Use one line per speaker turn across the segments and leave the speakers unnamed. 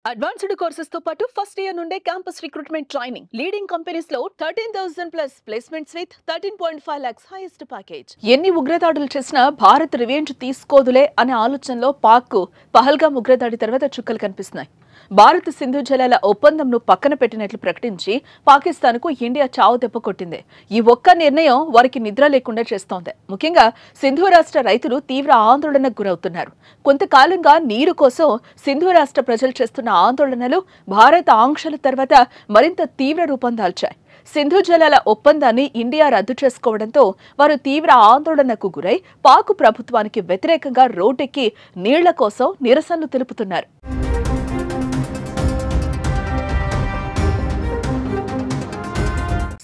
Advanced courses తో పాటు first year నుండే campus recruitment training leading companies లో 13,000 plus placements with 13.5 lakhs highest package. ఎన్ని ఉగ్రదాడులు చేసినా భారత్ రివెంజ్ తీసుకోదులే అనే ఆలోచనలో పాక్ పహల్గామ్ ఉగ్రదాడి తర్వాత చుక్కలు కనిపిస్తున్నాయి. భారత్ సింధు జలాల ఒప్పందంను పక్కన పెట్టినట్లు ప్రకటించి పాకిస్తాన్కు ఇండియా చావు దెబ్బ కొట్టింది. ఈ ఒక్క నిర్ణయం వారికి నిద్ర లేకుండా చేస్తోంది. ముఖ్యంగా సింధు రాష్ట్ర రైతులు తీవ్ర ఆందోళనకు గురవుతున్నారు. కొంతకాలంగా నీరు కోసం సింధు రాష్ట్ర ప్రజలు చేస్తున్న ఆందోళనలు భారత ఆంక్షల తర్వాత మరింత తీవ్ర రూపం దాల్చాయి. సింధు జలాల ఒప్పందాన్ని ఇండియా రద్దు చేసుకోవడంతో వారు తీవ్ర ఆందోళనకు గురై పాక్ ప్రభుత్వానికి వ్యతిరేకంగా రోడ్డెక్కి నీళ్ల కోసం నిరసనలు తెలుపుతున్నారు.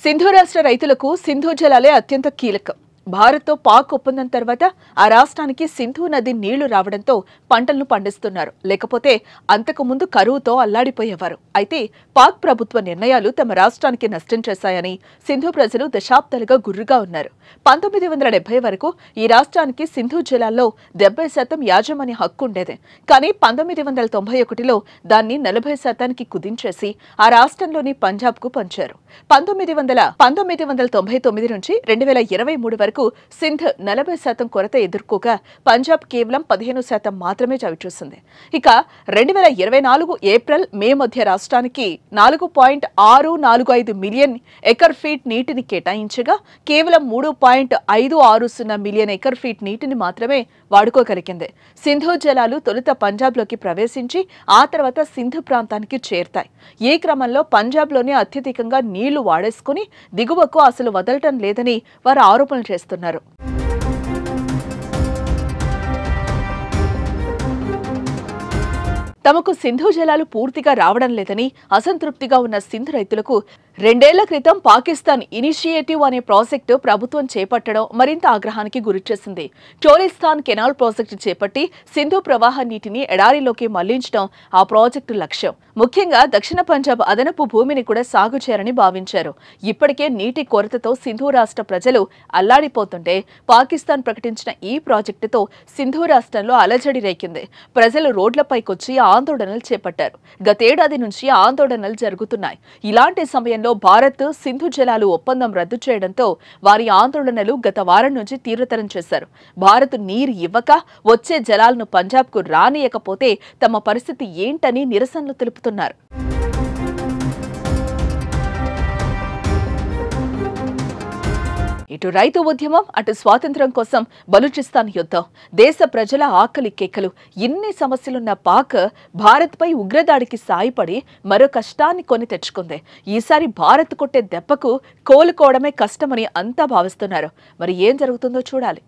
సింధు రాష్ట్ర రైతులకు సింధు జలాలే అత్యంత కీలకం. భారత్తో పాక్ ఒప్పందం తర్వాత ఆ రాష్ట్రానికి సింధు నది నీళ్లు రావడంతో పంటలను పండిస్తున్నారు. లేకపోతే అంతకుముందు కరువుతో అల్లాడిపోయేవారు. అయితే పాక్ ప్రభుత్వ నిర్ణయాలు తమ రాష్ట్రానికి నష్టం చేశాయని సింధు ప్రజలు దశాబ్దాలుగా గుర్రుగా ఉన్నారు. 1970 వరకు ఈ రాష్ట్రానికి సింధు జలాల్లో 70% యాజమాన్య హక్కు ఉండేది. కానీ 1991లో దాన్ని 40%కి కుదించేసి ఆ రాష్ట్రంలోని పంజాబ్కు పంచారు. 1999 నుంచి 2023 వరకు సింధ్ 40% కొరత ఎదుర్కోగా పంజాబ్ కేవలం 15% మాత్రమే చవిచూసింది. ఇక 2024 ఏప్రిల్ మే మధ్య రాష్ట్రానికి 4.645 మిలియన్ ఎకర్ ఫీట్ నీటిని కేటాయించగా కేవలం 3.560 మిలియన్ ఎకర్ ఫీట్ నీటిని మాత్రమే వాడుకోగలిగింది. సింధు జలాలు తొలుత పంజాబ్లోకి ప్రవేశించి ఆ తర్వాత సింధు ప్రాంతానికి చేరుతాయి. ఈ క్రమంలో పంజాబ్లోనే అత్యధికంగా నీళ్లు వాడేసుకుని దిగువకు అసలు వదలటం లేదని వారు ఆరోపణలు చేస్తున్నారు. తమకు సింధు జలాలు పూర్తిగా రావడం లేదని అసంతృప్తిగా ఉన్న సింధు రైతులకు 2 ఏళ్ల క్రితం పాకిస్తాన్ ఇనిషియేటివ్ అనే ప్రాజెక్టు ప్రభుత్వం చేపట్టడం మరింత ఆగ్రహానికి గురిచేసింది. టోలిస్తాన్ కెనాల్ ప్రాజెక్టు చేపట్టి సింధు ప్రవాహ నీటిని ఎడారిలోకి మళ్లించడం ఆ ప్రాజెక్టు లక్ష్యం. ముఖ్యంగా దక్షిణ పంజాబ్ అదనపు భూమిని కూడా సాగు చేయాలని భావించారు. ఇప్పటికే నీటి కొరతతో సింధు రాష్ట్ర ప్రజలు అల్లాడిపోతుంటే పాకిస్తాన్ ప్రకటించిన ఈ ప్రాజెక్టుతో సింధు రాష్ట్రంలో అలజడి రేకింది. ప్రజలు రోడ్లపైకొచ్చి ఆందోళనలు చేపట్టారు. గతేడాది నుంచి ఆందోళనలు జరుగుతున్నాయి. ఇలాంటి సమయంలో భారత్ సింధు జలాలు ఒప్పందం రద్దు చేయడంతో వారి ఆందోళనలు గత వారం నుంచి తీవ్రతరం చేశారు. భారత్ నీరు ఇవ్వక వచ్చే జలాలను పంజాబ్కు రానియకపోతే తమ పరిస్థితి ఏంటని నిరసనలు తెలుపుతున్నారు. ఇటు రైతు ఉద్యమం, అటు స్వాతంత్ర్యం కోసం బలూచిస్తాన్ యుద్ధం, దేశ ప్రజల ఆకలి కేకలు, ఇన్ని సమస్యలున్న పాక్ భారత్పై ఉగ్రదాడికి సాయపడి మరో కష్టాన్ని కొని తెచ్చుకుంది. ఈసారి భారత్ కొట్టే దెబ్బకు కోలుకోవడమే కష్టమని అంతా భావిస్తున్నారు. మరి ఏం జరుగుతుందో చూడాలి.